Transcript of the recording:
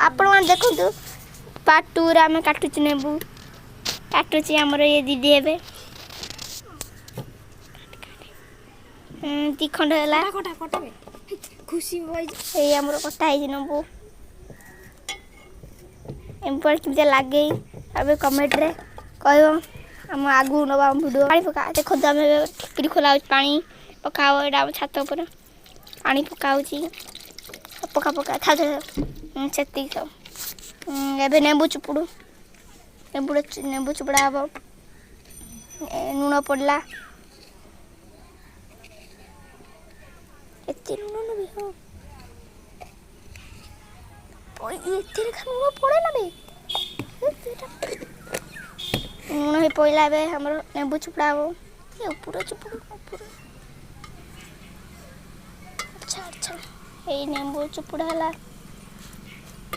आपण मैंने देखु पार्ट 2 रे आम काटुच नेबू काटुची आमर ये दीदी हेबे ती खंड है कोटा कोटा खुशी ये आमर कटा है नेबू एमपर किमते लागे अबे कमेंट रे कहयो हम आगु नबा वीडियो पानी पका देखो आम ठिकरी खोला पानी पकाओ एटा छात पर पानी पकाउची पका पका था सेती सब एबे नेबू चुपुड़ू नेबू चुपड़ा हम लुण पड़ला एते लुण नबी हो एते लुण पड़े ना बे लुण ही पड़ला बे हमर नेबू चुपड़ा हो ये ऊपर चुपुड़ू ऊपर अच्छा अच्छा ये नेबू चुपड़ा हला